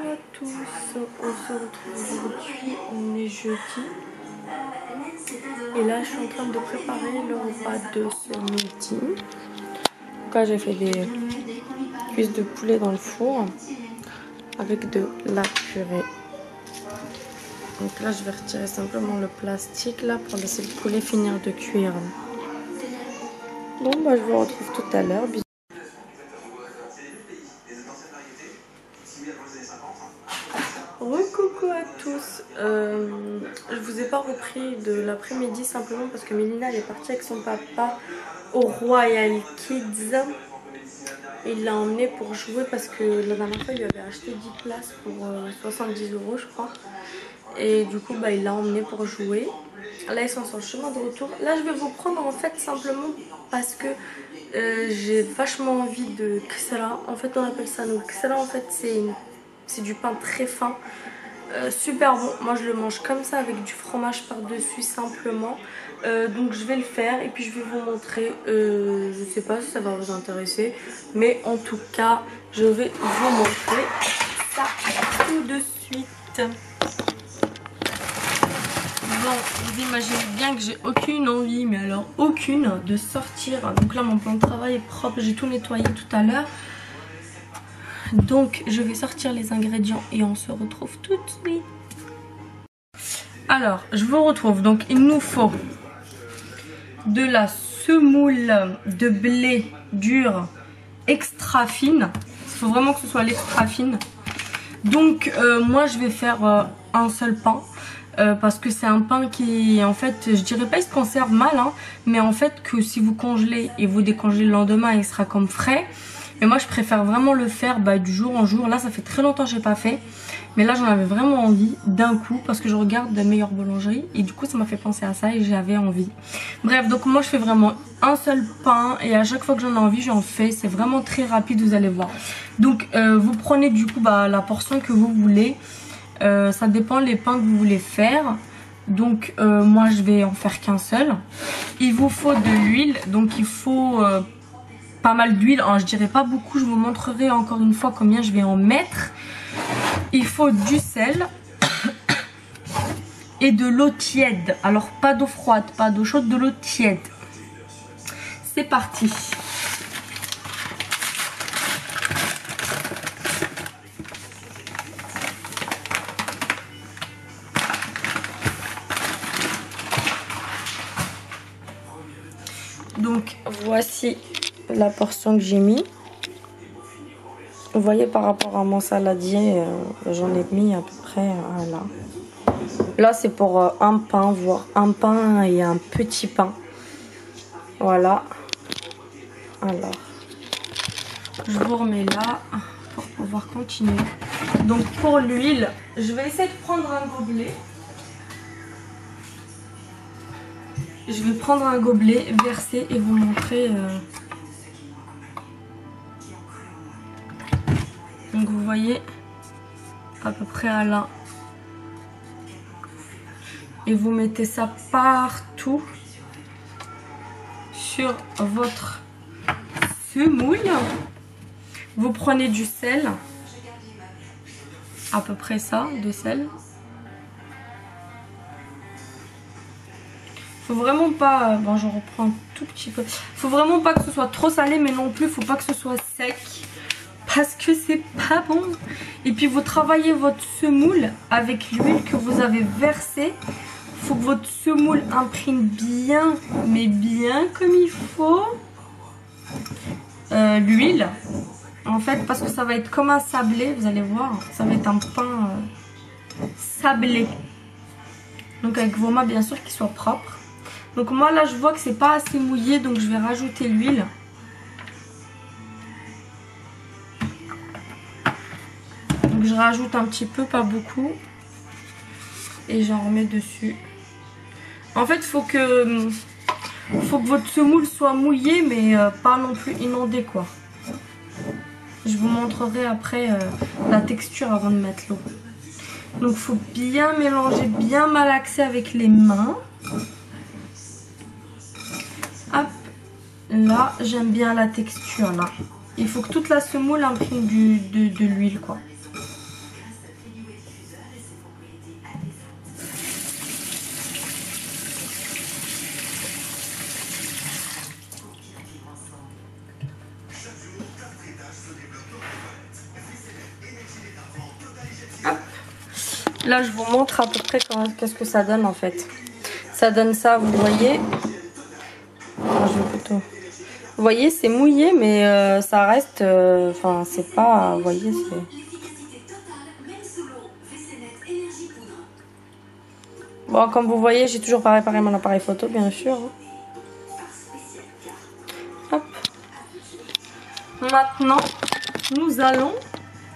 à tous, on se retrouve aujourd'hui, on est jeudi. Et là je suis en train de préparer le repas de ce midi. Donc là j'ai fait des cuisses de poulet dans le four avec de la purée. Donc là je vais retirer simplement le plastique là pour laisser le poulet finir de cuire. Bon bah je vous retrouve tout à l'heure. Coucou à tous, je vous ai pas repris de l'après-midi simplement parce que Mélina elle est partie avec son papa au Royal Kids. Il l'a emmené pour jouer parce que la dernière fois il lui avait acheté 10 places pour 70 € je crois. Et du coup bah, il l'a emmené pour jouer. Là ils sont sur le chemin de retour. Là je vais vous prendre en fait simplement parce que j'ai vachement envie de ksara. En fait on appelle ça nous ksara, en fait c'est du pain très fin. Super bon, moi je le mange comme ça avec du fromage par dessus simplement. Donc je vais le faire et puis je vais vous montrer. Je sais pas si ça va vous intéresser, mais en tout cas je vais vous montrer ça tout de suite. Bon, vous imaginez bien que j'ai aucune envie, mais alors aucune, de sortir. Donc là mon plan de travail est propre, j'ai tout nettoyé tout à l'heure. Donc je vais sortir les ingrédients et on se retrouve tout de suite. Alors je vous retrouve, donc il nous faut de la semoule de blé dur extra fine. Il faut vraiment que ce soit l'extra fine. Donc moi je vais faire un seul pain. Parce que c'est un pain qui, en fait, je dirais pas il se conserve mal, hein, mais en fait que si vous congelez et vous décongelez le lendemain, il sera comme frais. Mais moi je préfère vraiment le faire du jour en jour. Là ça fait très longtemps que j'ai pas fait, mais là j'en avais vraiment envie d'un coup parce que je regarde la meilleure boulangerie et du coup ça m'a fait penser à ça et j'avais envie. Bref, donc moi je fais vraiment un seul pain et à chaque fois que j'en ai envie j'en fais. C'est vraiment très rapide, vous allez voir. Donc vous prenez du coup la portion que vous voulez. Ça dépend les pains que vous voulez faire. Donc moi je vais en faire qu'un seul. Il vous faut de l'huile, donc il faut pas mal d'huile, hein, je dirais pas beaucoup, je vous montrerai encore une fois combien je vais en mettre. Il faut du sel et de l'eau tiède. Alors pas d'eau froide, pas d'eau chaude, de l'eau tiède. C'est parti. Donc voici la portion que j'ai mis. Vous voyez par rapport à mon saladier, j'en ai mis à peu près là. Là c'est pour un pain, voire un pain et un petit pain. Voilà. Alors, je vous remets là pour pouvoir continuer. Donc pour l'huile, je vais essayer de prendre un gobelet. Je vais prendre un gobelet, verser et vous montrer. Donc vous voyez à peu près à là. Et vous mettez ça partout sur votre semoule. Vous prenez du sel. À peu près ça, de sel. Faut vraiment pas, bon je reprends un tout petit peu. Faut vraiment pas que ce soit trop salé, mais non plus faut pas que ce soit sec. Parce que c'est pas bon. Et puis vous travaillez votre semoule avec l'huile que vous avez versée. Faut que votre semoule imprime bien, mais bien comme il faut. L'huile. En fait, parce que ça va être comme un sablé, vous allez voir. Ça va être un pain sablé. Donc avec vos mains bien sûr qui soient propres. Donc moi là je vois que c'est pas assez mouillé, donc je vais rajouter l'huile. Donc je rajoute un petit peu, pas beaucoup. Et j'en remets dessus. En fait faut que votre semoule soit mouillée, mais pas non plus inondée quoi. Je vous montrerai après la texture avant de mettre l'eau. Donc il faut bien mélanger, bien malaxer avec les mains. Hop, là j'aime bien la texture là. Il faut que toute la semoule imprime de l'huile quoi. Là, je vous montre à peu près qu'est-ce que ça donne en fait. Ça donne ça, vous voyez. Je vais plutôt... Vous voyez, c'est mouillé, mais ça reste... Enfin, c'est pas... Vous voyez, c'est... Bon, comme vous voyez, j'ai toujours pas réparé mon appareil photo, bien sûr. Hop. Maintenant, nous allons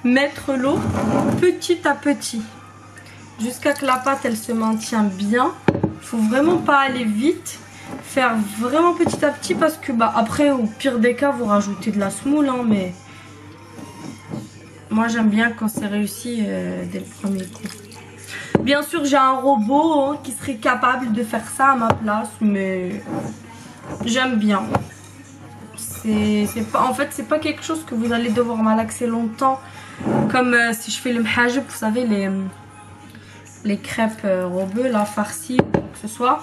mettre l'eau petit à petit. Jusqu'à que la pâte, elle se maintienne bien. Faut vraiment pas aller vite. Faire vraiment petit à petit parce que bah après, au pire des cas, vous rajoutez de la semoule, hein, mais... Moi, j'aime bien quand c'est réussi dès le premier coup. Bien sûr, j'ai un robot hein, qui serait capable de faire ça à ma place, mais j'aime bien. En fait, c'est pas quelque chose que vous allez devoir malaxer longtemps, comme si je fais le mhajib, vous savez, les crêpes robeux, là, farcies, que ce soit.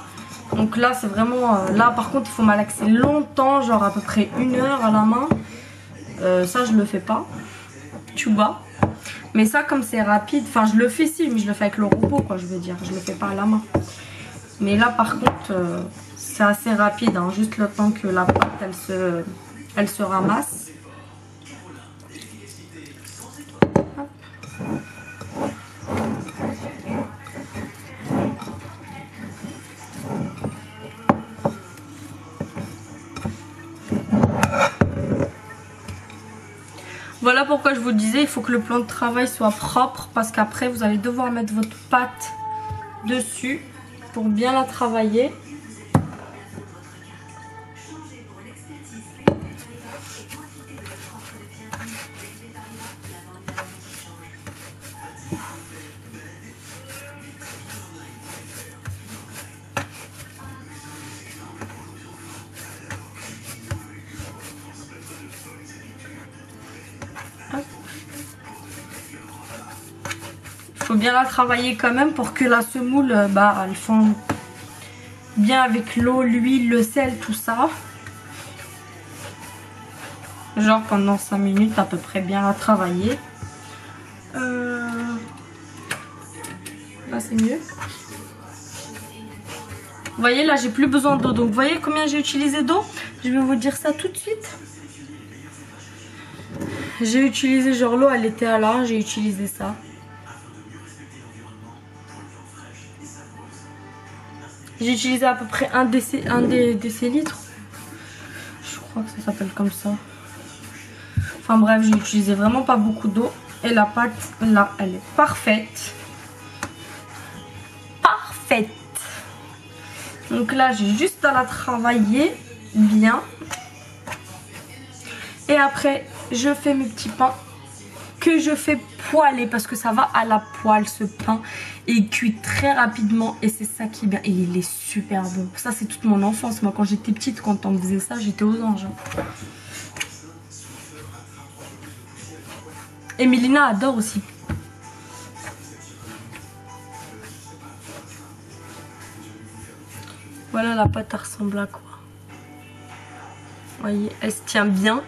Donc là, c'est vraiment... là, par contre, il faut malaxer longtemps, genre à peu près 1 heure à la main. Ça, je le fais pas. Tu vois. Mais ça, comme c'est rapide, enfin je le fais si, mais je le fais avec le robot, quoi, je veux dire. Je le fais pas à la main. Mais là, par contre, c'est assez rapide, hein, juste le temps que la pâte, elle se ramasse. Hop. Voilà pourquoi je vous disais, il faut que le plan de travail soit propre parce qu'après vous allez devoir mettre votre pâte dessus pour bien la travailler. Faut bien la travailler quand même pour que la semoule, bah, elle fond bien avec l'eau, l'huile, le sel, tout ça. Genre pendant 5 minutes à peu près, bien la travailler. Là c'est mieux. Vous voyez, là j'ai plus besoin d'eau. Donc vous voyez combien j'ai utilisé d'eau? Je vais vous dire ça tout de suite. J'ai utilisé, genre l'eau elle était à là, j'ai utilisé ça. J'ai utilisé à peu près un décilitre. Je crois que ça s'appelle comme ça. Enfin bref, j'ai utilisé vraiment pas beaucoup d'eau. Et la pâte, là, elle est parfaite. Parfaite. Donc là, j'ai juste à la travailler bien. Et après, je fais mes petits pains que je fais poêler parce que ça va à la poêle ce pain et il cuit très rapidement et c'est ça qui est bien et il est super bon. Ça c'est toute mon enfance, moi quand j'étais petite, quand on faisait ça, j'étais aux anges. Et Mélina adore aussi. Voilà, la pâte ressemble à quoi. Vous voyez, elle se tient bien.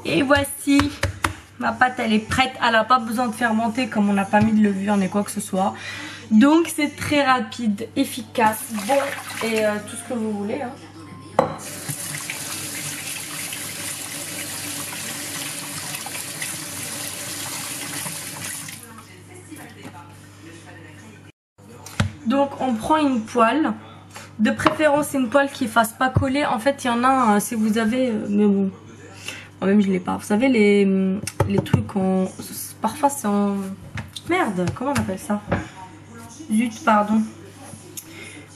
Et voici, ma pâte elle est prête, elle n'a pas besoin de fermenter comme on n'a pas mis de levure ni quoi que ce soit. Donc c'est très rapide, efficace, bon et tout ce que vous voulez. Hein. Donc on prend une poêle, de préférence une poêle qui ne fasse pas coller. En fait il y en a si vous avez, mais bon. Même je l'ai pas. Vous savez les trucs en... Parfois c'est en... Merde, comment on appelle ça? Zut, pardon.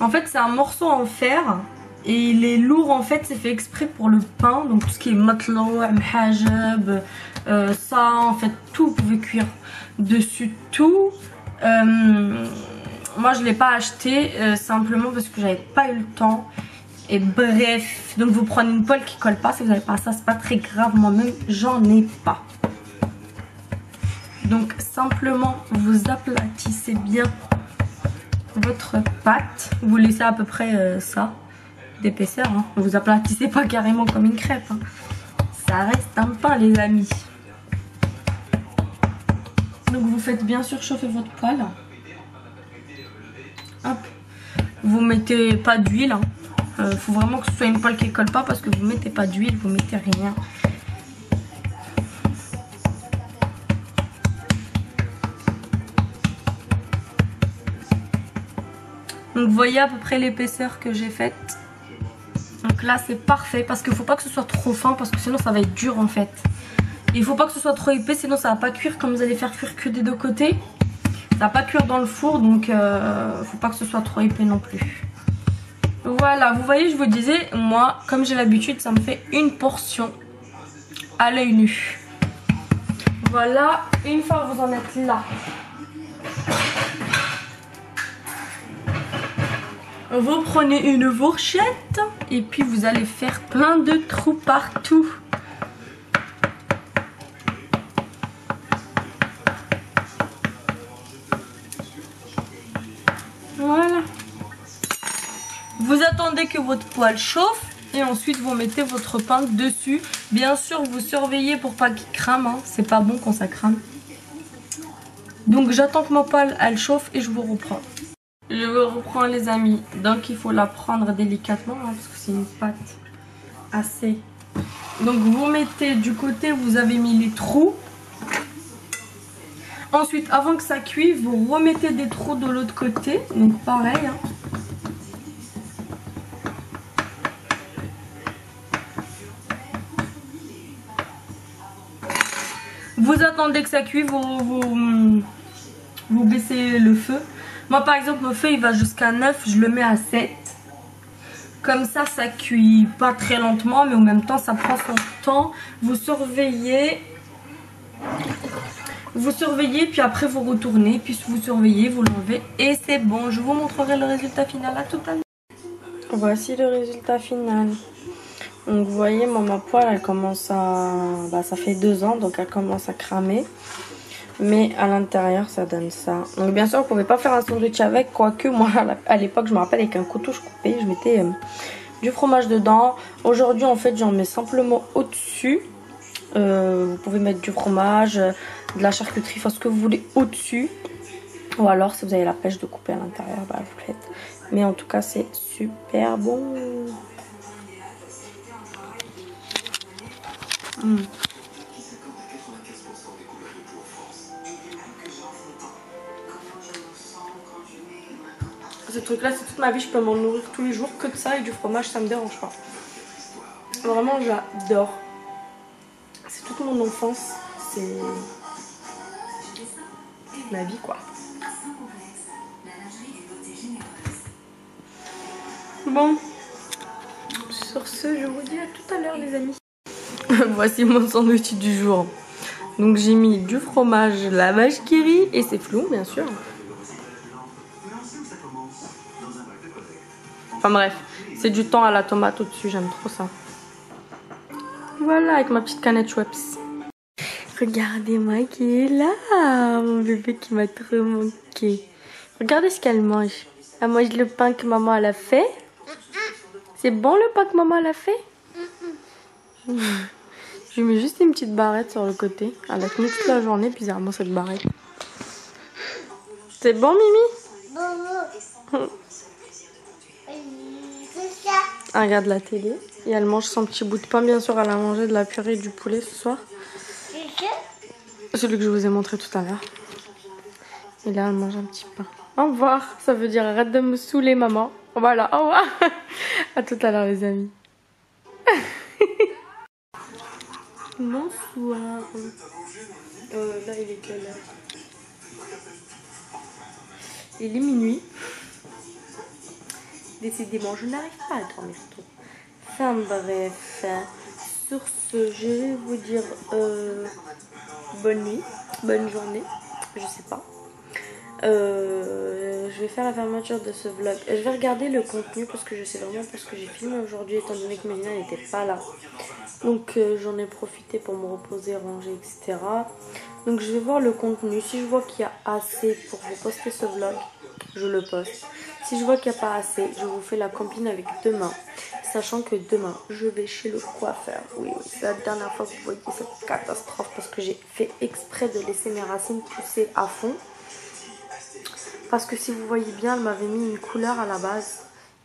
En fait c'est un morceau en fer. Et il est lourd en fait, c'est fait exprès pour le pain. Donc tout ce qui est matelot, mhajab, ça en fait tout vous pouvez cuire dessus tout. Moi je l'ai pas acheté simplement parce que j'avais pas eu le temps. Et bref, donc vous prenez une poêle qui colle pas. Si vous n'avez pas ça, c'est pas très grave. Moi-même j'en ai pas. Donc simplement vous aplatissez bien votre pâte. Vous laissez à peu près ça d'épaisseur. Hein. Vous aplatissez pas carrément comme une crêpe. Hein. Ça reste un pain les amis. Donc vous faites bien sûr chauffer votre poêle. Hop. Vous mettez pas d'huile. Hein. Faut vraiment que ce soit une poêle qui colle pas parce que vous mettez pas d'huile, vous mettez rien. Donc vous voyez à peu près l'épaisseur que j'ai faite. Donc là c'est parfait parce qu'il faut pas que ce soit trop fin parce que sinon ça va être dur en fait. Il faut pas que ce soit trop épais sinon ça va pas cuire comme vous allez faire cuire que des deux côtés. Ça va pas cuire dans le four donc faut pas que ce soit trop épais non plus. Voilà, vous voyez je vous disais, moi comme j'ai l'habitude ça me fait une portion à l'œil nu. Voilà, une fois que vous en êtes là. Vous prenez une fourchette et puis vous allez faire plein de trous partout. Voilà. Vous attendez que votre poêle chauffe et ensuite vous mettez votre pain dessus. Bien sûr, vous surveillez pour pas qu'il crame. Hein. C'est pas bon quand ça crame. Donc j'attends que ma poêle elle chauffe et je vous reprends. Je vous reprends les amis. Donc il faut la prendre délicatement hein, parce que c'est une pâte assez. Donc vous mettez du côté où vous avez mis les trous. Ensuite avant que ça cuise, vous remettez des trous de l'autre côté. Donc pareil. Hein. Vous attendez que ça cuise, vous baissez le feu. Moi par exemple mon feu il va jusqu'à 9, je le mets à 7. Comme ça cuit pas très lentement mais en même temps ça prend son temps. Vous surveillez puis après vous retournez. Puis vous surveillez, vous l'enlevez et c'est bon. Je vous montrerai le résultat final à tout à l'heure. Voici le résultat final. Donc vous voyez moi ma poêle elle commence à... ça fait 2 ans donc elle commence à cramer. Mais à l'intérieur ça donne ça. Donc bien sûr vous pouvez pas faire un sandwich avec. Quoique moi à l'époque je me rappelle avec un couteau je coupais. Je mettais du fromage dedans. Aujourd'hui en fait j'en mets simplement au dessus. Vous pouvez mettre du fromage, de la charcuterie, enfin ce que vous voulez au dessus. Ou alors si vous avez la pêche de couper à l'intérieur vous le faites. Mais en tout cas c'est super bon. Ce truc là c'est toute ma vie, je peux m'en nourrir tous les jours que de ça et du fromage ça me dérange pas. Vraiment j'adore. C'est toute mon enfance, c'est ma vie quoi. Bon, sur ce je vous dis à tout à l'heure les amis. Voici mon sandwich du jour. Donc j'ai mis du fromage, la vache qui rit et c'est flou bien sûr. Enfin bref, c'est du thon à la tomate au-dessus, j'aime trop ça. Voilà, avec ma petite canette Schweppes. Regardez-moi qui est là, mon bébé qui m'a trop manqué. Regardez ce qu'elle mange. Elle mange le pain que maman elle a fait. C'est bon le pain que maman elle a fait. Je lui mets juste une petite barrette sur le côté. Elle a tenu toute la journée, bizarrement cette barrette. C'est bon Mimi? Elle regarde la télé et elle mange son petit bout de pain. Bien sûr elle a mangé de la purée et du poulet ce soir. Celui que je vous ai montré tout à l'heure. Et là elle mange un petit pain. Au revoir, ça veut dire arrête de me saouler maman. Voilà, au revoir. À tout à l'heure les amis. Bonsoir. Là il est quelle heure? Il est minuit. Décidément, je n'arrive pas à dormir tôt. Enfin bref, sur ce, je vais vous dire bonne nuit, bonne journée, je sais pas. Je vais faire la fermeture de ce vlog. Je vais regarder le contenu parce que je sais vraiment pas ce que j'ai filmé aujourd'hui étant donné que Mélina n'était pas là. Donc j'en ai profité pour me reposer, ranger, etc. Donc je vais voir le contenu. Si je vois qu'il y a assez pour vous poster ce vlog, je le poste. Si je vois qu'il n'y a pas assez, je vous fais la combine avec demain. Sachant que demain, je vais chez le coiffeur. Oui, c'est la dernière fois que vous voyez cette catastrophe parce que j'ai fait exprès de laisser mes racines pousser à fond. Parce que si vous voyez bien, elle m'avait mis une couleur à la base.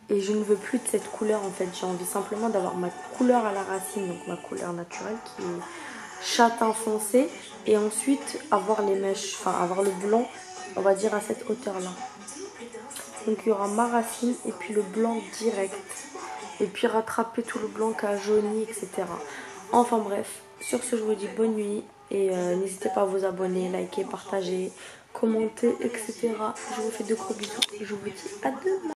Et je ne veux plus de cette couleur en fait. J'ai envie simplement d'avoir ma couleur à la racine, donc ma couleur naturelle qui est châtain foncé. Et ensuite avoir les mèches, enfin avoir le blanc, on va dire à cette hauteur là. Donc il y aura ma racine et puis le blanc direct. Et puis rattraper tout le blanc qui a jauni, etc. Enfin bref, sur ce je vous dis bonne nuit. Et n'hésitez pas à vous abonner, liker, partager, commenter, etc. Je vous fais de gros bisous. Je vous dis à demain.